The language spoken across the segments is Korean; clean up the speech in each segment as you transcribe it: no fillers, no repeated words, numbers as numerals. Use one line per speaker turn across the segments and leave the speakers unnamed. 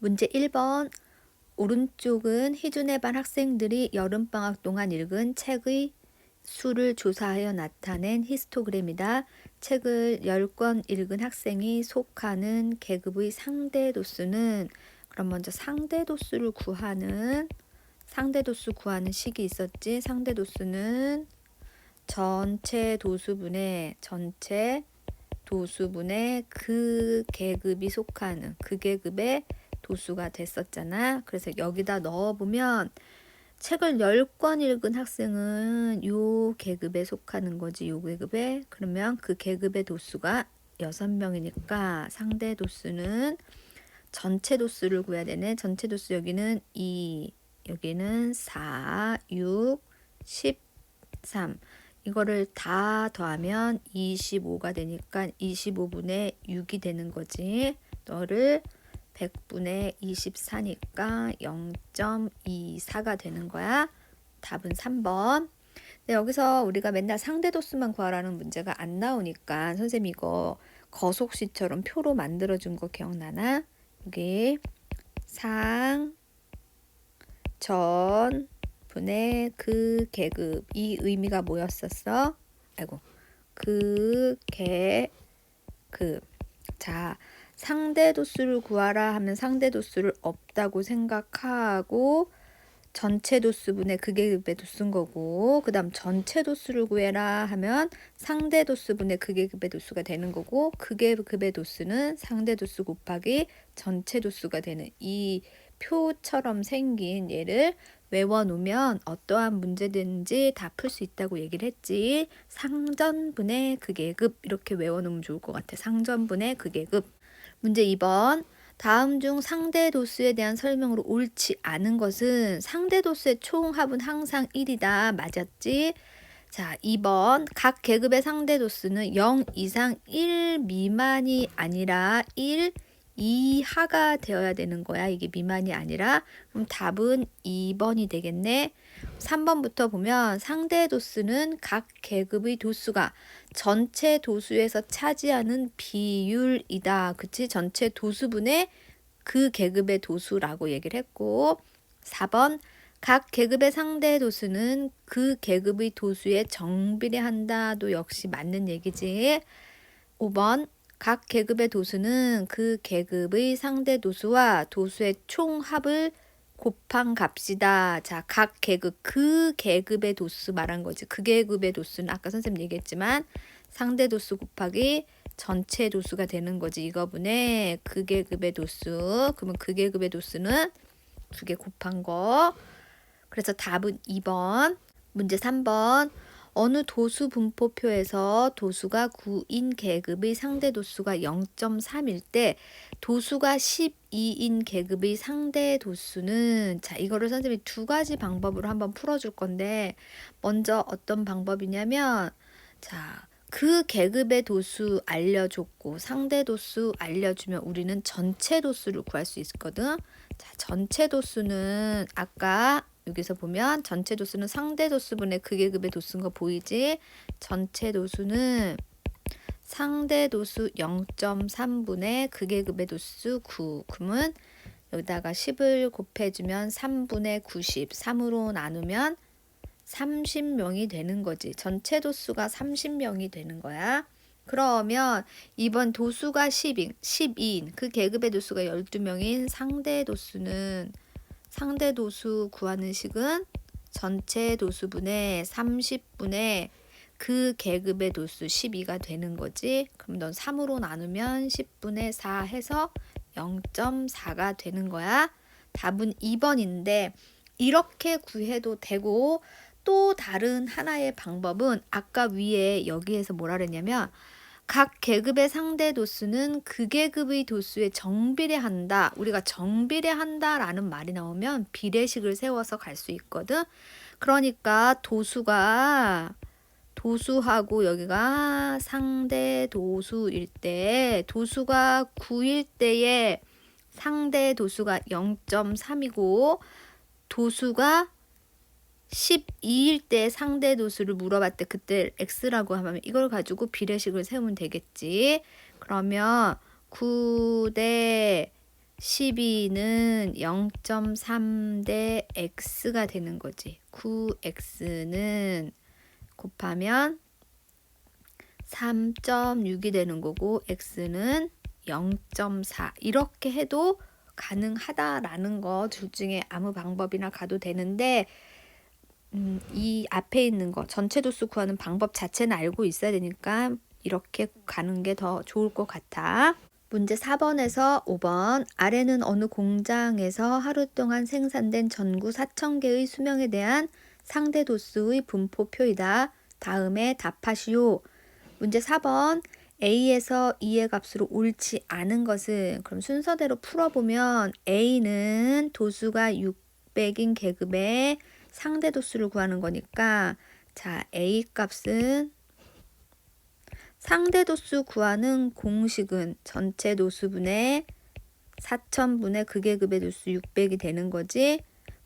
문제 1번. 오른쪽은 희준의 반 학생들이 여름방학 동안 읽은 책의 수를 조사하여 나타낸 히스토그램이다. 책을 10권 읽은 학생이 속하는 계급의 상대 도수는, 그럼 먼저 상대 도수를 구하는 식이 있었지. 상대 도수는 전체 도수분의 그 계급이 속하는 그 계급의 도수가 됐었잖아. 그래서 여기다 넣어보면 책을 10권 읽은 학생은 요 계급에 속하는 거지. 요 계급에. 그러면 그 계급의 도수가 6명이니까 상대 도수는 전체 도수를 구해야 되네. 전체 도수 여기는 2, 여기는 4, 6, 13. 이거를 다 더하면 25가 되니까 25분의 6이 되는 거지. 너를 100분의 24니까 0.24가 되는 거야. 답은 3번. 근데 여기서 우리가 맨날 상대도수만 구하라는 문제가 안 나오니까 선생님 이거 거속시처럼 표로 만들어준 거 기억나나? 여기 상, 전, 분의 그 계급. 이 의미가 뭐였었어? 그 계급. 자, 상대 도수를 구하라 하면 상대 도수를 없다고 생각하고 전체 도수분의 그 계급의 도수인 거고, 그 다음 전체 도수를 구해라 하면 상대 도수분의 그 계급의 도수가 되는 거고, 그 계급의 도수는 상대 도수 곱하기 전체 도수가 되는 이 표처럼 생긴 얘를 외워놓으면 어떠한 문제든지 다 풀 수 있다고 얘기를 했지. 상전분의 그 계급 이렇게 외워놓으면 좋을 것 같아. 상전분의 그 계급. 문제 2번. 다음 중 상대 도수에 대한 설명으로 옳지 않은 것은 상대 도수의 총합은 항상 1이다. 맞았지? 자, 2번. 각 계급의 상대 도수는 0 이상 1 미만이 아니라 1 이하가 되어야 되는 거야. 이게 미만이 아니라. 그럼 답은 2번이 되겠네. 3번부터 보면 상대 도수는 각 계급의 도수가 전체 도수에서 차지하는 비율이다. 그치? 전체 도수분의 그 계급의 도수라고 얘기를 했고, 4번 각 계급의 상대 도수는 그 계급의 도수에 정비례한다도 역시 맞는 얘기지. 5번 각 계급의 도수는 그 계급의 상대 도수와 도수의 총합을 곱한 값이다. 자, 각 계급, 그 계급의 도수 말한 거지. 그 계급의 도수는 아까 선생님 얘기했지만 상대 도수 곱하기 전체 도수가 되는 거지. 이거분의 그 계급의 도수. 그러면 그 계급의 도수는 2개 곱한 거. 그래서 답은 2번. 문제 3번. 어느 도수 분포표에서 도수가 9인 계급의 상대 도수가 0.3일 때 도수가 12인 계급의 상대 도수는, 자, 이거를 선생님이 2가지 방법으로 한번 풀어줄 건데, 먼저 어떤 방법이냐면, 자, 그 계급의 도수 알려줬고 상대 도수 알려주면 우리는 전체 도수를 구할 수 있거든. 자, 전체 도수는 아까 여기서 보면 전체 도수는 상대 도수분의 그 계급의 도수인 거 보이지? 전체 도수는 상대 도수 0.3분의 그 계급의 도수 9. 그러면 여기다가 10을 곱해주면 3분의 90. 3으로 나누면 30명이 되는 거지. 전체 도수가 30명이 되는 거야. 그러면 이번 도수가 12인 그 계급의 도수가 12명인 상대 도수 구하는 식은 전체 도수분의 30분의 그 계급의 도수 12가 되는 거지. 그럼 넌 3으로 나누면 10분의 4 해서 0.4가 되는 거야. 답은 2번인데 이렇게 구해도 되고, 또 다른 하나의 방법은 아까 위에 여기에서 뭐라 그랬냐면 각 계급의 상대 도수는 그 계급의 도수에 정비례한다. 우리가 정비례한다라는 말이 나오면 비례식을 세워서 갈 수 있거든. 그러니까 도수하고 여기가 상대 도수일 때, 도수가 9일 때에 상대 도수가 0.3이고 도수가 12일 때 상대 도수를 물어봤대. 그때 x라고 하면 이걸 가지고 비례식을 세우면 되겠지. 그러면 9대 12는 0.3 대 x가 되는 거지. 9x는 곱하면 3.6이 되는 거고 x는 0.4 이렇게 해도 가능하다라는 거 둘 중에 아무 방법이나 가도 되는데 이 앞에 있는 거 전체 도수 구하는 방법 자체는 알고 있어야 되니까 이렇게 가는 게 더 좋을 것 같아. 문제 4번에서 5번 아래는 어느 공장에서 하루 동안 생산된 전구 4,000개의 수명에 대한 상대 도수의 분포표이다. 다음에 답하시오. 문제 4번 A에서 E의 값으로 옳지 않은 것은 그럼 순서대로 풀어보면 A는 도수가 600인 계급의 상대 도수를 구하는 거니까 자 A 값은 상대 도수 구하는 공식은 전체 도수분의 4,000분의 극계급의 도수 600이 되는 거지.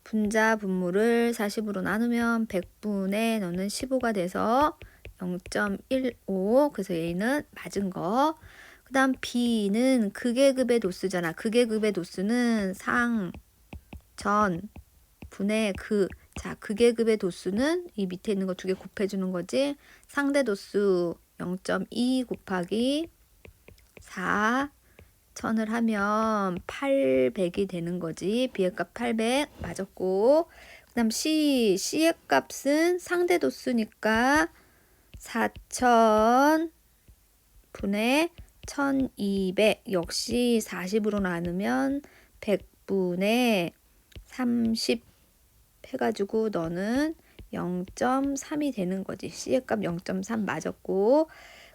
분자 분모를 40으로 나누면 100분의 너는 15가 돼서 0.15 그래서 A는 맞은 거. 그 다음 B는 극계급의 도수잖아. 극계급의 도수는 상, 전, 분의 그. 자, 극계급의 도수는 이 밑에 있는 거 두 개 곱해주는 거지. 상대 도수 0.2 곱하기 4 1000을 하면 800이 되는 거지. B의 값 800 맞았고 그 다음 C의 값은 상대 도수니까 4000 분의 1200 역시 40으로 나누면 100분의 30 해가지고 너는 0.3이 되는 거지. C의 값 0.3 맞았고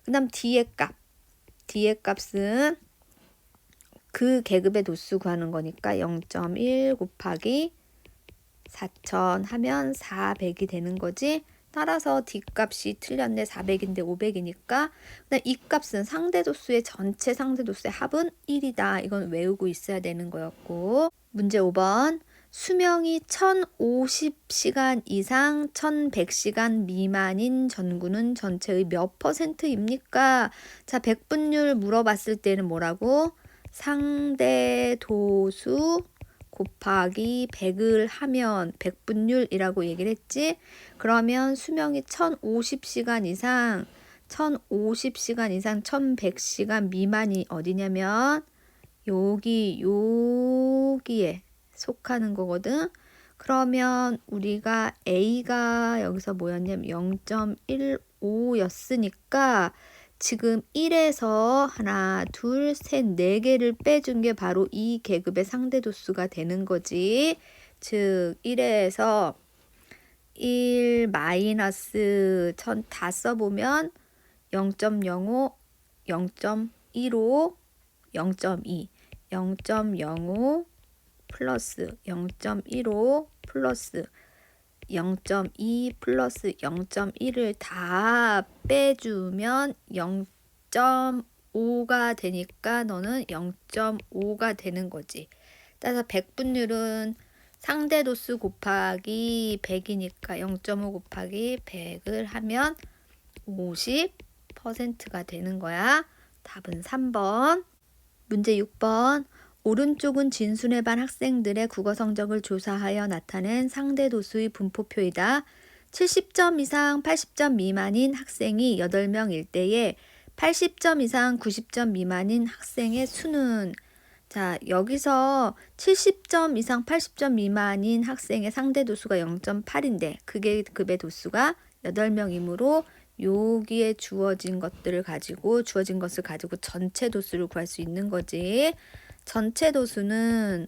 그 다음 D의 값은 그 계급의 도수 구하는 거니까 0.1 곱하기 4000 하면 400이 되는 거지. 따라서 D 값이 틀렸네. 400인데 500이니까. 그다음 이 값은 상대 도수의 전체 상대 도수의 합은 1이다. 이건 외우고 있어야 되는 거였고. 문제 5번. 수명이 1050시간 이상 1100시간 미만인 전구는 전체의 몇 %입니까? 자, 백분율 물어봤을 때는 뭐라고? 상대 도수 곱하기 100을 하면 백분율이라고 얘기를 했지. 그러면 수명이 1050시간 이상 1050시간 이상 1100시간 미만이 어디냐면 여기에 속하는 거거든. 그러면 우리가 A가 여기서 뭐였냐면 0.15였으니까 지금 1에서 하나, 둘, 셋, 4개를 빼준 게 바로 이 계급의 상대 도수가 되는 거지. 즉 1에서 1 마이너스 1000 다 써보면 0.05, 0.15, 0.2, 0.05 플러스 0.15 플러스 0.2 플러스 0.1을 다 빼주면 0.5가 되니까 너는 0.5가 되는 거지. 따라서 백분율은 상대 도수 곱하기 100이니까 0.5 곱하기 100을 하면 50%가 되는 거야. 답은 3번. 문제 6번. 오른쪽은 진순회 반 학생들의 국어 성적을 조사하여 나타낸 상대 도수의 분포표이다. 70점 이상 80점 미만인 학생이 8명일 때에 80점 이상 90점 미만인 학생의 수는 자, 여기서 70점 이상 80점 미만인 학생의 상대 도수가 0.8인데 그게 급의 도수가 8명이므로 여기에 주어진 것을 가지고 전체 도수를 구할 수 있는 거지. 전체 도수는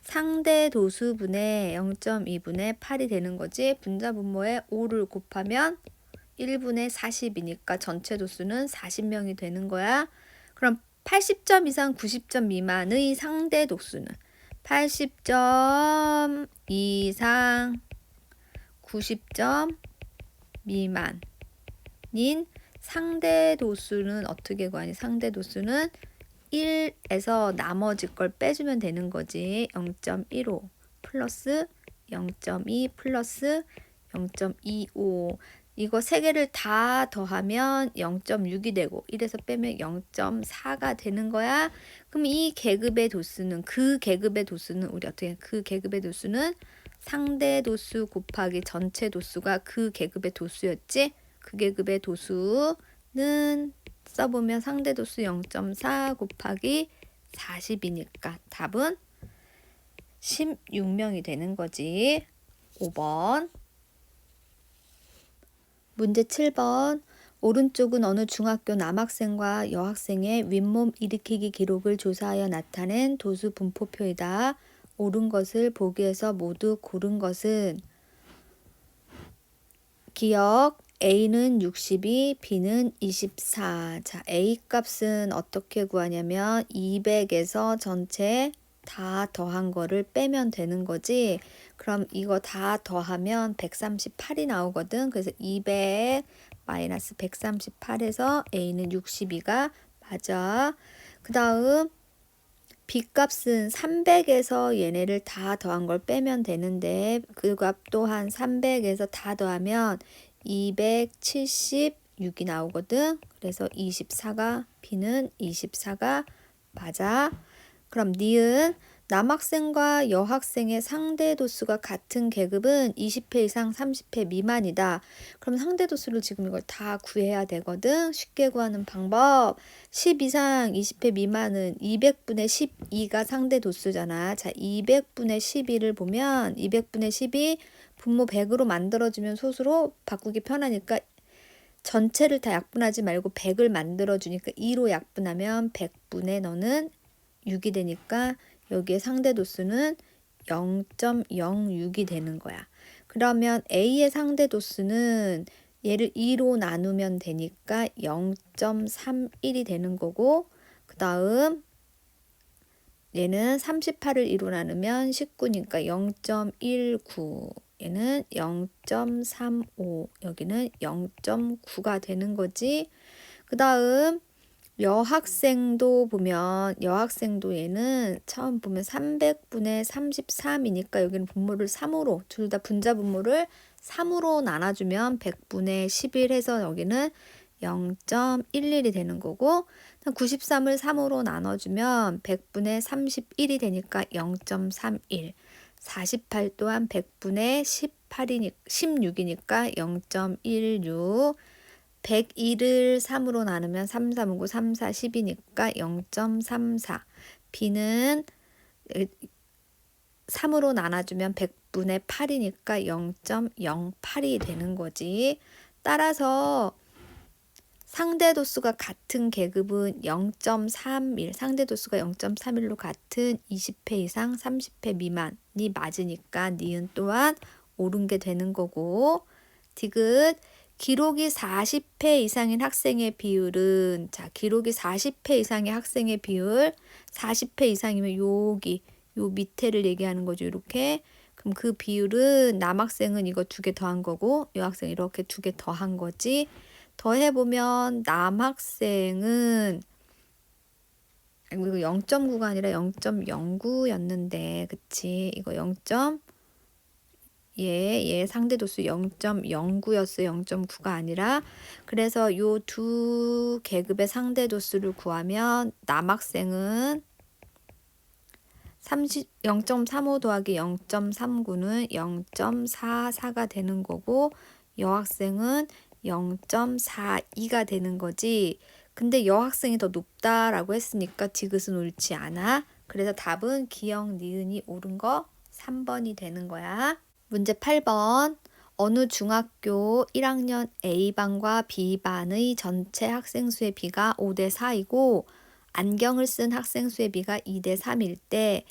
상대 도수분의 0.2분의 8이 되는 거지. 분자 분모에 5를 곱하면 1분의 40이니까 전체 도수는 40명이 되는 거야. 그럼 80점 이상 90점 미만의 상대 도수는 80점 이상 90점 미만인 상대 도수는 어떻게 구하니? 상대 도수는 1에서 나머지 걸 빼주면 되는 거지. 0.15 플러스 0.2 플러스 0.25 이거 세 개를 다 더하면 0.6이 되고 이래서 빼면 0.4가 되는 거야. 그럼 이 계급의 도수는 우리 어떻게 그 계급의 도수는 상대 도수 곱하기 전체 도수가 그 계급의 도수였지? 그 계급의 도수는 써보면 상대 도수 0.4 곱하기 40이니까 답은 16명이 되는 거지. 5번. 문제 7번. 오른쪽은 어느 중학교 남학생과 여학생의 윗몸 일으키기 기록을 조사하여 나타낸 도수 분포표이다. 옳은 것을 보기에서 모두 고른 것은 기억 A는 62, B는 24. 자, A 값은 어떻게 구하냐면 200에서 전체 다 더한 거를 빼면 되는 거지. 그럼 이거 다 더하면 138이 나오거든. 그래서 200 마이너스 138에서 A는 62가 맞아. 그 다음 B 값은 300에서 얘네를 다 더한 걸 빼면 되는데 그 값 또한 300에서 다 더하면 276이 나오거든. 그래서 24가 B는 24가 맞아. 그럼 니은 남학생과 여학생의 상대 도수가 같은 계급은 20회 이상 30회 미만이다. 그럼 상대 도수를 지금 이걸 다 구해야 되거든. 쉽게 구하는 방법. 10 이상 20회 미만은 200분의 12가 상대 도수잖아. 자, 200분의 12를 보면 200분의 12 분모 100으로 만들어주면 소수로 바꾸기 편하니까 전체를 다 약분하지 말고 100을 만들어주니까 2로 약분하면 100분의 너는 6이 되니까 여기에 상대 도수는 0.06이 되는 거야. 그러면 A의 상대 도수는 얘를 2로 나누면 되니까 0.31이 되는 거고 그 다음 얘는 38을 2로 나누면 19니까 0.19 얘는 0.35 여기는 0.9가 되는 거지. 그 다음 여학생도 보면 여학생도 얘는 처음 보면 300분의 33이니까 여기는 분모를 3으로 둘 다 분자 분모를 3으로 나눠주면 100분의 11 해서 여기는 0.11이 되는 거고 93을 3으로 나눠주면 100분의 31이 되니까 0.31 48 또한 100분의 16이니까 0.16 101을 3으로 나누면 3, 3, 9, 3, 4, 10이니까 0.34. B는 3으로 나눠주면 100분의 8이니까 0.08이 되는 거지. 따라서 상대 도수가 같은 계급은 0.31, 상대 도수가 0.31로 같은 20회 이상 30회 미만이 맞으니까 니은 또한 옳은 게 되는 거고 디귿 기록이 40회 이상인 학생의 비율은 자 기록이 40회 이상의 학생의 비율 40회 이상이면 여기 요 밑에를 얘기하는 거죠. 이렇게 그럼 그 비율은 남학생은 이거 2개 더한 거고 여학생 이렇게 2개 더한 거지. 더해보면 남학생은 이거 0.9가 아니라 0.09였는데 그치 이거 0. 얘 상대도수 0.09였어요. 0.9가 아니라. 그래서 요 두 계급의 상대도수를 구하면 남학생은 0.35 더하기 0.39는 0.44가 되는 거고 여학생은 0.42가 되는 거지. 근데 여학생이 더 높다라고 했으니까 디귿은 옳지 않아. 그래서 답은 기역 니은이 옳은 거 3번이 되는 거야. 문제 8번. 어느 중학교 1학년 A반과 B반의 전체 학생 수의 비가 5대 4이고 안경을 쓴 학생 수의 비가 2대 3일 때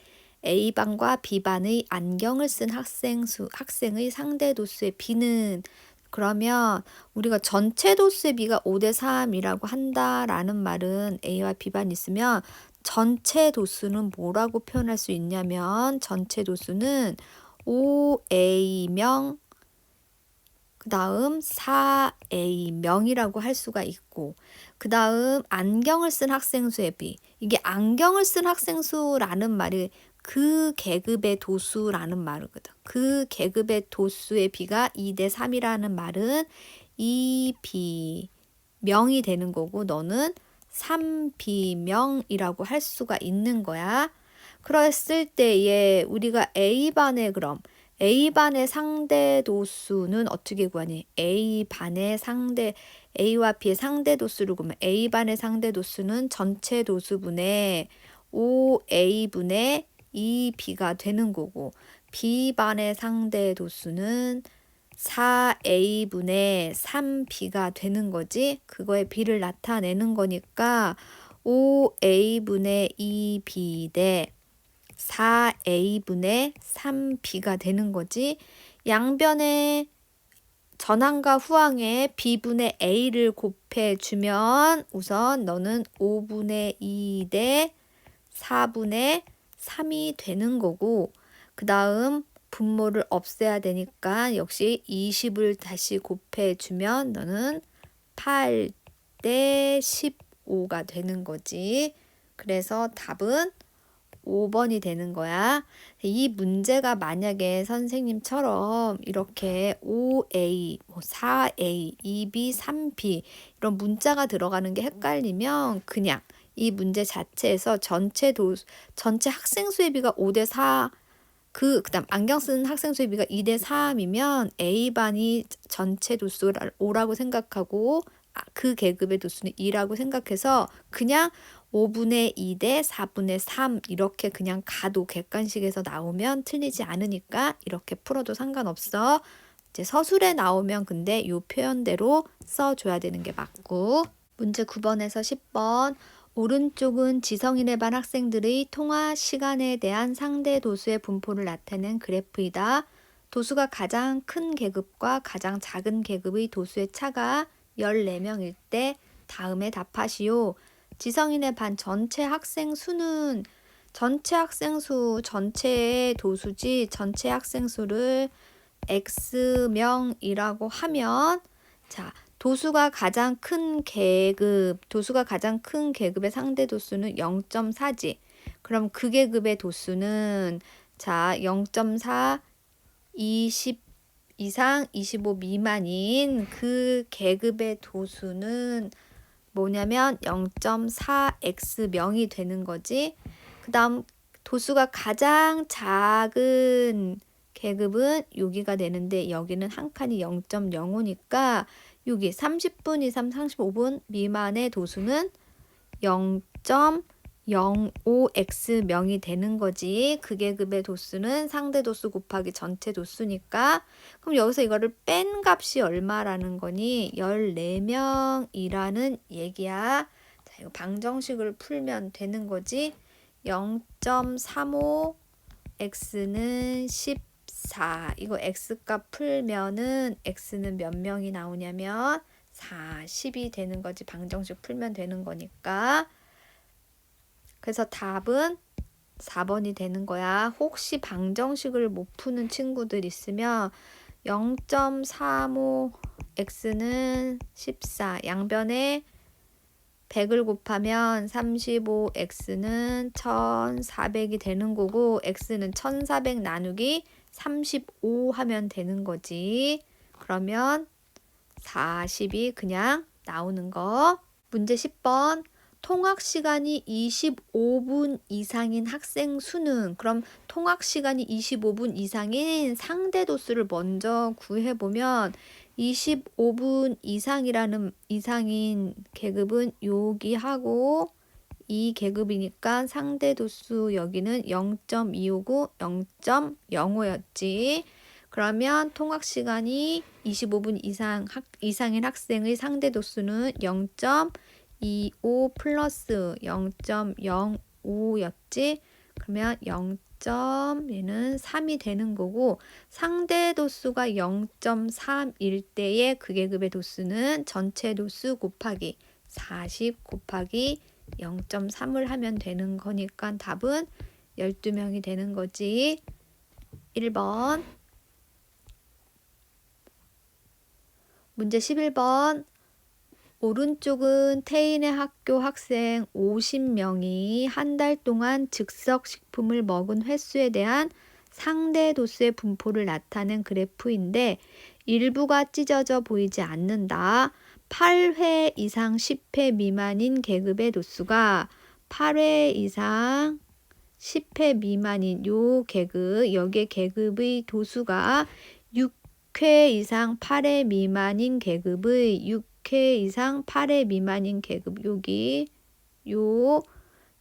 A반과 B반의 안경을 쓴 학생의 상대 도수의 비는 그러면 우리가 전체 도수의 비가 5대 3이라고 한다라는 말은 A와 B반 있으면 전체 도수는 뭐라고 표현할 수 있냐면 전체 도수는 5A명 그 다음 4A명이라고 할 수가 있고 그 다음 안경을 쓴 학생 수의 비 이게 안경을 쓴 학생 수라는 말이 그 계급의 도수라는 말이거든. 그 계급의 도수의 비가 2대 3이라는 말은 2B명이 되는 거고 너는 3B명이라고 할 수가 있는 거야. 그랬을 때에 우리가 A반의 그럼 A반의 상대 도수는 어떻게 구하니? A반의 상대 A와 B의 상대 도수를 구하면 A반의 상대 도수는 전체 도수분의 5A분의 2B가 되는 거고 B반의 상대 도수는 4A분의 3B가 되는 거지. 그거의 B를 나타내는 거니까 5A분의 2B 대 4A분의 3B가 되는 거지. 양변의 전항과 후항에 B분의 A를 곱해주면 우선 너는 5분의 2 대 4분의 3이 되는 거고 그 다음 분모를 없애야 되니까 역시 20을 다시 곱해주면 너는 8 대 15가 되는 거지. 그래서 답은 5번이 되는 거야. 이 문제가 만약에 선생님처럼 이렇게 5A, 4A, 2B, 3B 이런 문자가 들어가는 게 헷갈리면 그냥 이 문제 자체에서 전체 학생 수의 비가 5대 4 그다음 안경 쓰는 학생 수의 비가 2대 3이면 A반이 전체 도수를 5라고 생각하고 그 계급의 도수는 2라고 생각해서 그냥 5분의 2 대 4분의 3 이렇게 그냥 가도 객관식에서 나오면 틀리지 않으니까 이렇게 풀어도 상관없어. 이제 서술에 나오면 근데 이 표현대로 써줘야 되는 게 맞고 문제 9번에서 10번 오른쪽은 지성인의 반 학생들의 통화 시간에 대한 상대 도수의 분포를 나타낸 그래프이다. 도수가 가장 큰 계급과 가장 작은 계급의 도수의 차가 14명일 때 다음에 답하시오. 지성인의 반 전체 학생 수는 전체 학생 수 전체의 도수지 전체 학생 수를 X명이라고 하면 자 도수가 가장 큰 계급의 상대 도수는 0.4지. 그럼 그 계급의 도수는 자 0.4, 20 이상, 25 미만인 그 계급의 도수는 뭐냐면 0.4X명이 되는 거지. 그 다음 도수가 가장 작은 계급은 여기가 되는데 여기는 한 칸이 0.05니까 여기 30분 이상 35분 미만의 도수는 0.05X명이 되는 거지. 그 계급의 도수는 상대 도수 곱하기 전체 도수니까 그럼 여기서 이거를 뺀 값이 얼마라는 거니? 14명이라는 얘기야. 자, 이거 방정식을 풀면 되는 거지. 0.35X는 14. 이거 X값 풀면은 X는 몇 명이 나오냐면 40이 되는 거지. 방정식 풀면 되는 거니까. 그래서 답은 4번이 되는 거야. 혹시 방정식을 못 푸는 친구들 있으면 0.35x는 14 양변에 100을 곱하면 35x는 1400이 되는 거고 x는 1400 나누기 35 하면 되는 거지. 그러면 40이 그냥 나오는 거. 문제 10번. 통학 시간이 25분 이상인 학생 수는 그럼 통학 시간이 25분 이상인 상대 도수를 먼저 구해 보면 25분 이상인 계급은 여기하고 이 계급이니까 상대 도수 여기는 0.259, 0.05였지. 그러면 통학 시간이 25분 이상인 학생의 상대 도수는 0.25 플러스 0.05였지. 그러면 0.얘는 3이 되는 거고 상대 도수가 0.3일 때의 그 계급의 도수는 전체 도수 곱하기 40 곱하기 0.3을 하면 되는 거니까 답은 12명이 되는 거지. 1번. 문제 11번. 오른쪽은 태인의 학교 학생 50명이 한 달 동안 즉석식품을 먹은 횟수에 대한 상대 도수의 분포를 나타낸 그래프인데 일부가 찢어져 보이지 않는다. 8회 이상 10회 미만인 계급의 도수가 8회 이상 10회 미만인 요 계급, 여기에 계급의 도수가 6회 이상 8회 미만인 계급의 6회 이상 8회 미만인 계급 여기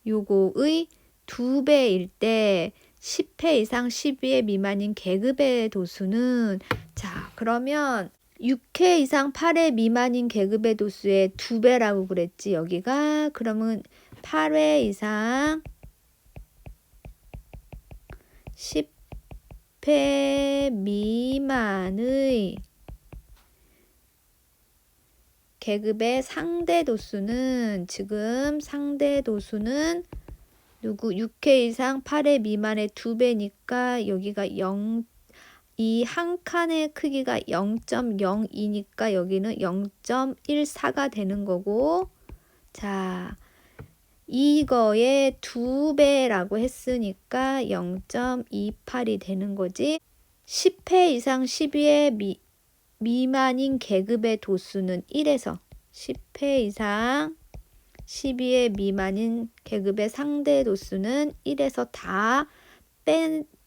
요거의 2배일 때 10회 이상 12회 미만인 계급의 도수는 자 그러면 6회 이상 8회 미만인 계급의 도수의 2배라고 그랬지 여기가. 그러면 8회 이상 10회 미만의 계급의 상대 도수는 지금 상대 도수는 누구 6회 이상 8회 미만의 2배니까 여기가 0, 이 한 칸의 크기가 0.02니까 여기는 0.14가 되는 거고 자 이거의 2배라고 했으니까 0.28이 되는 거지. 10회 이상 12회 미만인 계급의 도수는 1에서 10회 이상 12회 미만인 계급의 상대 도수는 1에서 다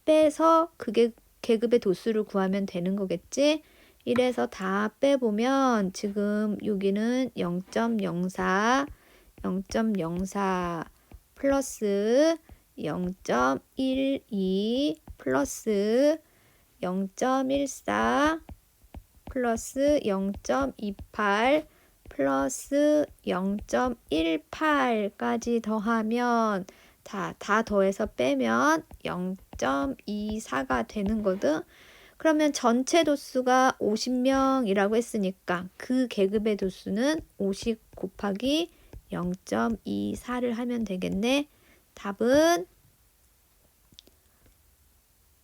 빼서 그게 계급의 도수를 구하면 되는 거겠지. 1에서 다 빼보면 지금 여기는 0.04 플러스 0.12 플러스 0.14 플러스 0.28 플러스 0.18까지 더하면 다 더해서 빼면 0.24가 되는 거든. 그러면 전체 도수가 50명이라고 했으니까 그 계급의 도수는 50 곱하기 0.24를 하면 되겠네. 답은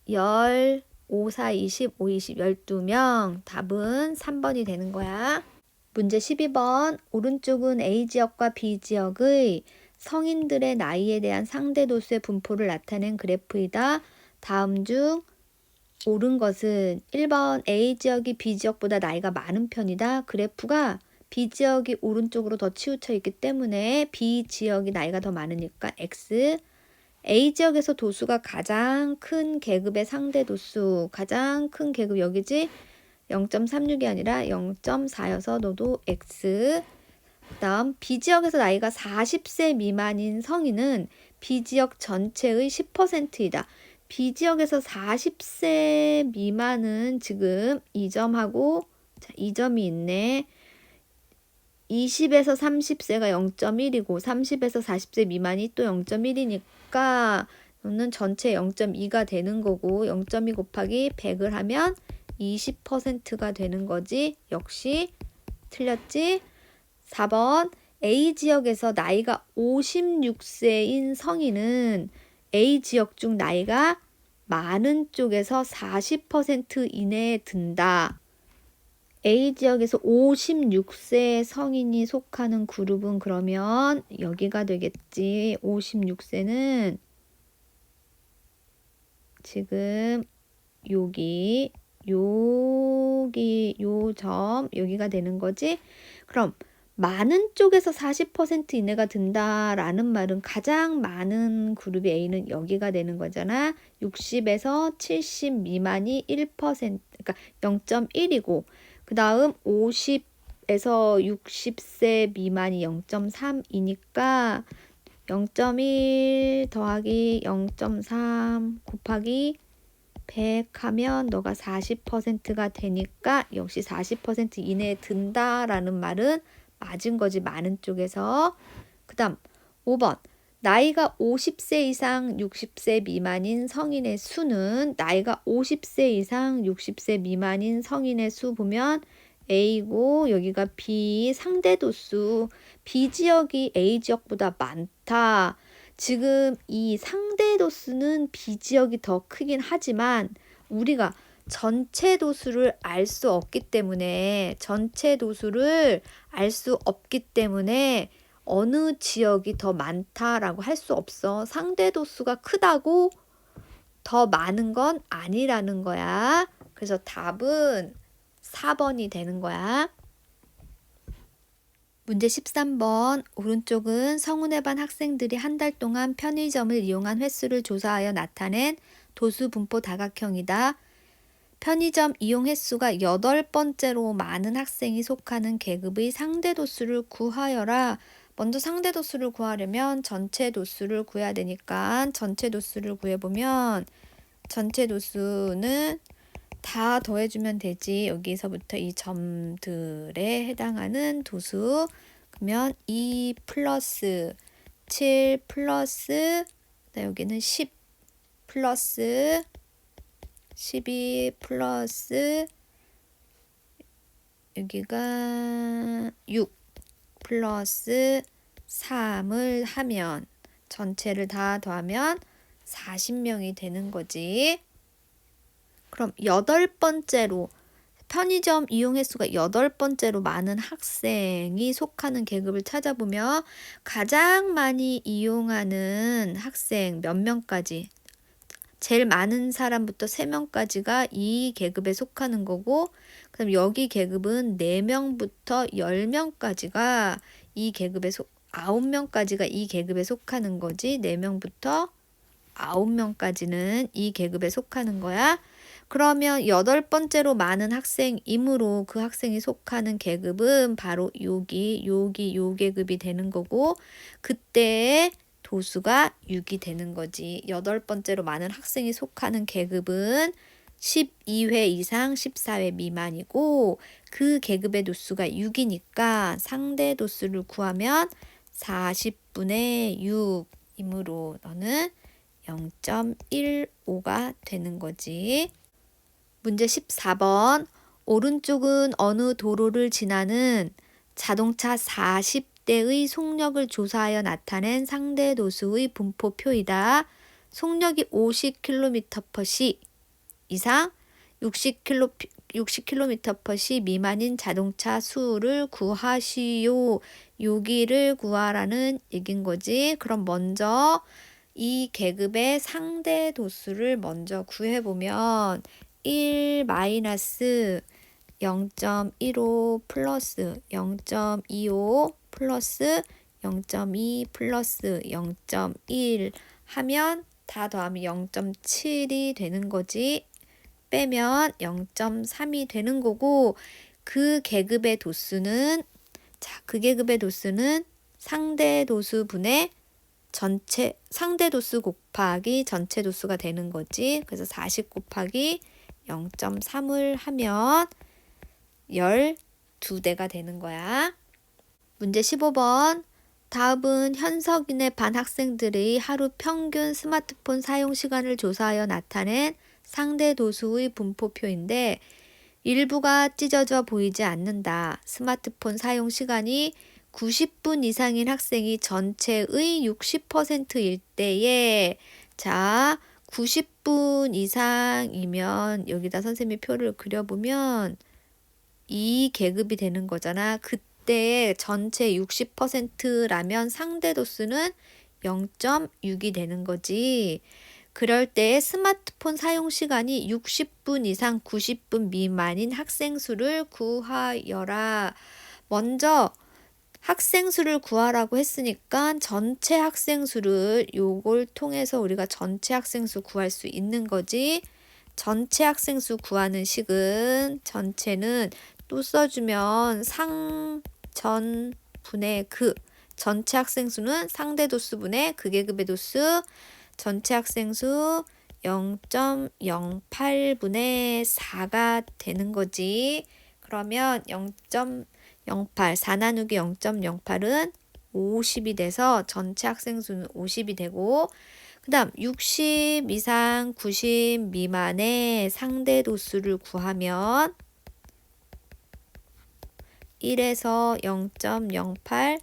10, 5, 4, 20, 5, 20, 12명. 답은 3번이 되는 거야. 문제 12번. 오른쪽은 A지역과 B지역의 성인들의 나이에 대한 상대도수의 분포를 나타낸 그래프이다. 다음 중 옳은 것은 1번 A지역이 B지역보다 나이가 많은 편이다. 그래프가 B지역이 오른쪽으로 더 치우쳐 있기 때문에 B지역이 나이가 더 많으니까 X. A지역에서 도수가 가장 큰 계급의 상대 도수, 가장 큰 계급 여기지? 0.36이 아니라 0.4여서 너도 X. 다음 B지역에서 나이가 40세 미만인 성인은 B지역 전체의 10%이다. B지역에서 40세 미만은 지금 2점하고 자, 2점이 있네. 20에서 30세가 0.1이고 30에서 40세 미만이 또 0.1이니까 너는 전체 0.2가 되는 거고 0.2 곱하기 100을 하면 20%가 되는 거지. 역시 틀렸지? 4번 A지역에서 나이가 56세인 성인은 A지역 중 나이가 많은 쪽에서 40% 이내에 든다. A지역에서 56세 성인이 속하는 그룹은 그러면 여기가 되겠지. 56세는 지금 여기 요 점 여기가 되는 거지. 그럼 많은 쪽에서 40% 이내가 든다라는 말은 가장 많은 그룹이 A는 여기가 되는 거잖아. 60에서 70 미만이 1%, 그러니까 0.1이고 그 다음 50에서 60세 미만이 0.3이니까 0.1 더하기 0.3 곱하기 100 하면 너가 40%가 되니까 역시 40% 이내에 든다라는 말은 맞은 거지. 많은 쪽에서. 그 다음 5번 나이가 50세 이상 60세 미만인 성인의 수는 나이가 50세 이상 60세 미만인 성인의 수 보면 A고 여기가 B 상대도수 B지역이 A지역보다 많다. 지금 이 상대도수는 B지역이 더 크긴 하지만 우리가 전체 도수를 알 수 없기 때문에 어느 지역이 더 많다라고 할 수 없어. 상대 도수가 크다고 더 많은 건 아니라는 거야. 그래서 답은 4번이 되는 거야. 문제 13번. 오른쪽은 성운의 반 학생들이 한 달 동안 편의점을 이용한 횟수를 조사하여 나타낸 도수 분포 다각형이다. 편의점 이용 횟수가 8번째로 많은 학생이 속하는 계급의 상대 도수를 구하여라. 먼저 상대 도수를 구하려면 전체 도수를 구해야 되니까 전체 도수를 구해보면 전체 도수는 다 더해주면 되지. 여기서부터 이 점들에 해당하는 도수. 그러면 2 플러스 7 플러스 여기는 10 플러스 12 플러스 여기가 6 플러스 3을 하면 전체를 다 더하면 40명이 되는 거지. 그럼 8번째로 편의점 이용 횟수가 8번째로 많은 학생이 속하는 계급을 찾아보면 가장 많이 이용하는 학생 몇 명까지? 제일 많은 사람부터 3명까지가 이 계급에 속하는 거고, 그럼 여기 계급은 4명부터 10명까지가 이 계급에 9명까지가 이 계급에 속하는 거지. 4명부터 9명까지는 이 계급에 속하는 거야. 그러면 8번째로 많은 학생이므로 그 학생이 속하는 계급은 바로 요 계급이 되는 거고, 그때 도수가 6이 되는 거지. 8번째로 많은 학생이 속하는 계급은 12회 이상 14회 미만이고 그 계급의 도수가 6이니까 상대 도수를 구하면 40분의 6이므로 너는 0.15가 되는 거지. 문제 14번. 오른쪽은 어느 도로를 지나는 자동차 40대의 속력을 조사하여 나타낸 상대 도수의 분포표이다. 속력이 50km/h 이상 60km/h 미만인 자동차 수를 구하시오. 여기를 구하라는 얘긴 거지. 그럼 먼저 이 계급의 상대 도수를 먼저 구해보면 1 마이너스 0.15 플러스 0.25 플러스 0.2 플러스 0.1 하면 다 더하면 0.7이 되는 거지. 빼면 0.3이 되는 거고 그 계급의 도수는 그 계급의 도수는 상대 도수분의 전체 상대 도수 곱하기 전체 도수가 되는 거지. 그래서 40 곱하기 0.3을 하면 12대가 되는 거야. 문제 15번. 다음은 현석인의 반 학생들의 하루 평균 스마트폰 사용 시간을 조사하여 나타낸 상대 도수의 분포표인데 일부가 찢어져 보이지 않는다. 스마트폰 사용 시간이 90분 이상인 학생이 전체의 60%일 때에 90분 이상이면 여기다 선생님이 표를 그려보면 이 계급이 되는 거잖아. 그때 전체 60%라면 상대 도수는 0.6이 되는 거지. 그럴 때 스마트폰 사용 시간이 60분 이상 90분 미만인 학생 수를 구하여라. 먼저 학생 수를 구하라고 했으니까 전체 학생 수를 요걸 통해서 우리가 전체 학생 수 구할 수 있는 거지. 전체 학생 수 구하는 식은 전체는 또 써주면 상전분의 전체 학생 수는 상대 도수분의 그 계급의 도수 전체 학생 수 0.08분의 4가 되는 거지. 그러면 0.08, 4 나누기 0.08은 50이 돼서 전체 학생 수는 50이 되고 그 다음 60 이상 90 미만의 상대 도수를 구하면 1에서 0.08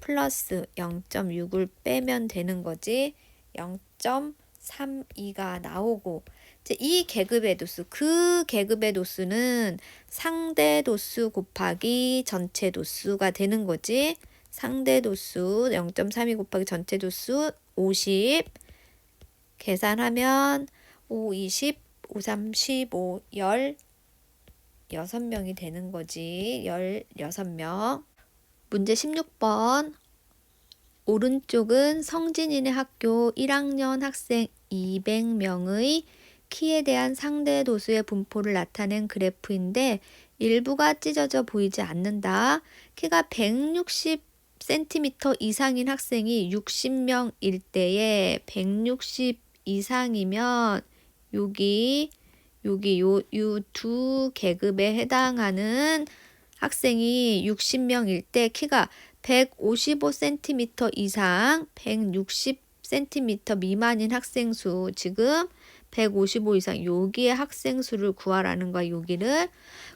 플러스 0.6을 빼면 되는 거지. 0.32가 나오고 이제 이 계급의 도수, 그 계급의 도수는 상대 도수 곱하기 전체 도수가 되는 거지. 상대 도수 0.32 곱하기 전체 도수 50 계산하면 5, 20, 5, 3, 15, 10 6명이 되는 거지. 16명. 문제 16번. 오른쪽은 성진이네 학교 1학년 학생 200명의 키에 대한 상대 도수의 분포를 나타낸 그래프인데 일부가 찢어져 보이지 않는다. 키가 160cm 이상인 학생이 60명일 때에 160 이상이면 여기 요 두 계급에 해당하는 학생이 60명일 때 키가 155cm 이상, 160cm 미만인 학생 수, 지금 155 이상, 여기에 학생 수를 구하라는 거야, 여기를.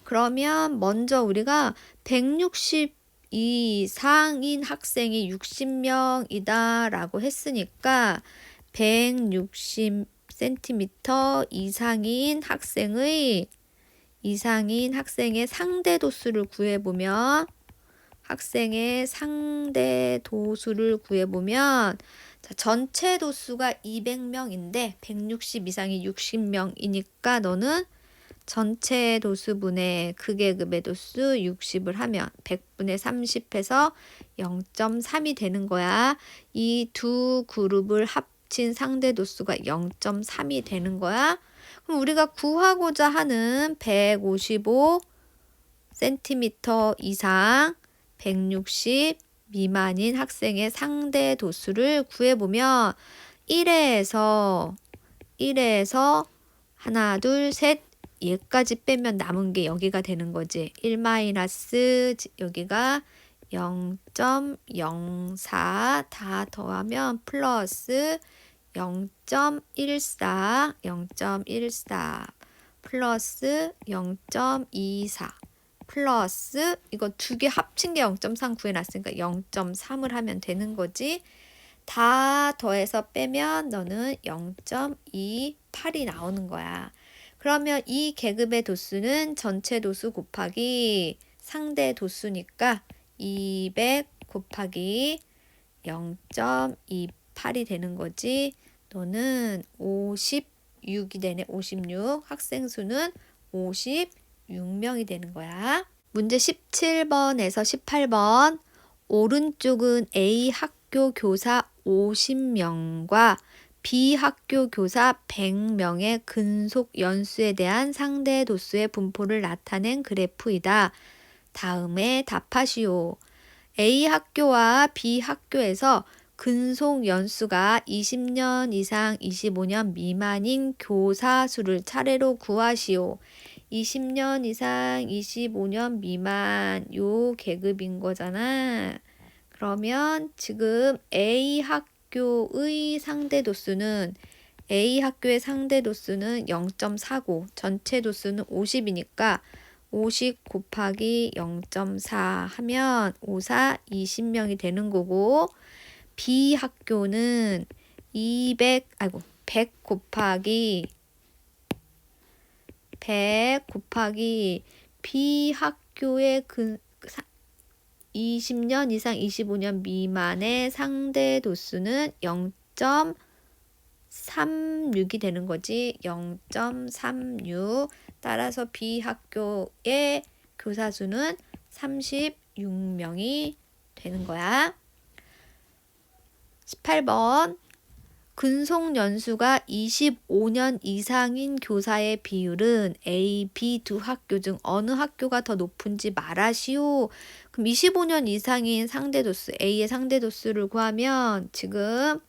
그러면 먼저 우리가 160 이상인 학생이 60명이다 라고 했으니까 160cm 이상인 학생의 상대 도수를 구해보면 자, 전체 도수가 200명인데 160 이상이 60명이니까 너는 전체 도수분의 그 계급의 도수 60을 하면 100분의 30해서 0.3이 되는 거야. 이 두 그룹을 합친 상대 도수가 0.3이 되는 거야. 그럼 우리가 구하고자 하는 155cm 이상 160 미만인 학생의 상대 도수를 구해보면 1에서 하나, 둘, 셋 얘까지 빼면 남은 게 여기가 되는 거지. 1 마이너스 여기가 0.04 다 더하면 플러스 0.14 플러스 0.24 플러스 이거 두 개 합친 게 0.3 구해놨으니까 0.3을 하면 되는 거지. 다 더해서 빼면 너는 0.28이 나오는 거야. 그러면 이 계급의 도수는 전체 도수 곱하기 상대 도수니까 200 곱하기 0.28이 되는 거지. 너는 56이 되네. 56. 학생 수는 56명이 되는 거야. 문제 17번에서 18번. 오른쪽은 A 학교 교사 50명과 B 학교 교사 100명의 근속 연수에 대한 상대 도수의 분포를 나타낸 그래프이다. 다음에 답하시오. A 학교와 B 학교에서 근속 연수가 20년 이상 25년 미만인 교사 수를 차례로 구하시오. 20년 이상 25년 미만 요 계급인 거잖아. 그러면 지금 A 학교의 상대 도수는 A학교의 상대 도수는 0.49, 전체 도수는 50이니까 50 곱하기 0.4 하면 100명이 되는 거고, B학교는 100 곱하기 B학교의 20년 이상 25년 미만의 상대 도수는 0.36이 되는 거지. 0.36. 따라서 B학교의 교사 수는 36명이 되는 거야. 18번. 근속 연수가 25년 이상인 교사의 비율은 A, B 두 학교 중 어느 학교가 더 높은지 말하시오. 그럼 25년 이상인 상대도수, A의 상대도수를 구하면 지금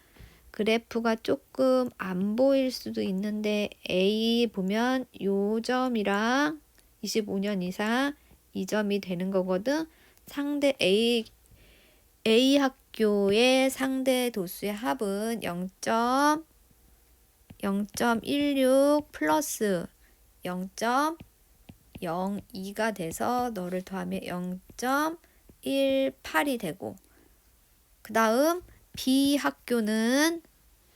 그래프가 조금 안 보일 수도 있는데 A 보면 요 점이랑 25년 이상 이 점이 되는 거거든. 상대 A 학교의 상대 도수의 합은 0.16 플러스 0.02가 돼서 너를 더하면 0.18이 되고, 그 다음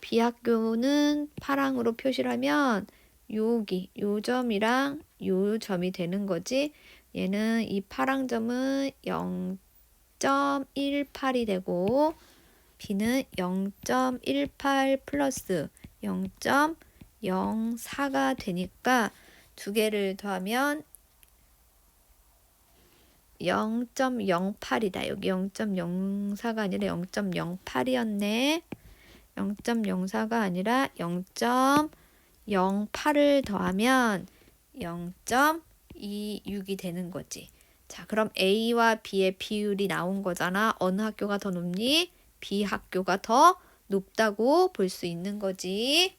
B학교는 파랑으로 표시를 하면 여기 요 점이랑 요 점이 되는 거지. 얘는 이 파랑 점은 0.18이 되고 B는 0.18 플러스 0.04가 되니까 두 개를 더하면 0.08이다. 여기 0.04가 아니라 0.08이었네. 0.04가 아니라 0.08을 더하면 0.26이 되는 거지. 자, 그럼 A와 B의 비율이 나온 거잖아. 어느 학교가 더 높니? B 학교가 더 높다고 볼 수 있는 거지.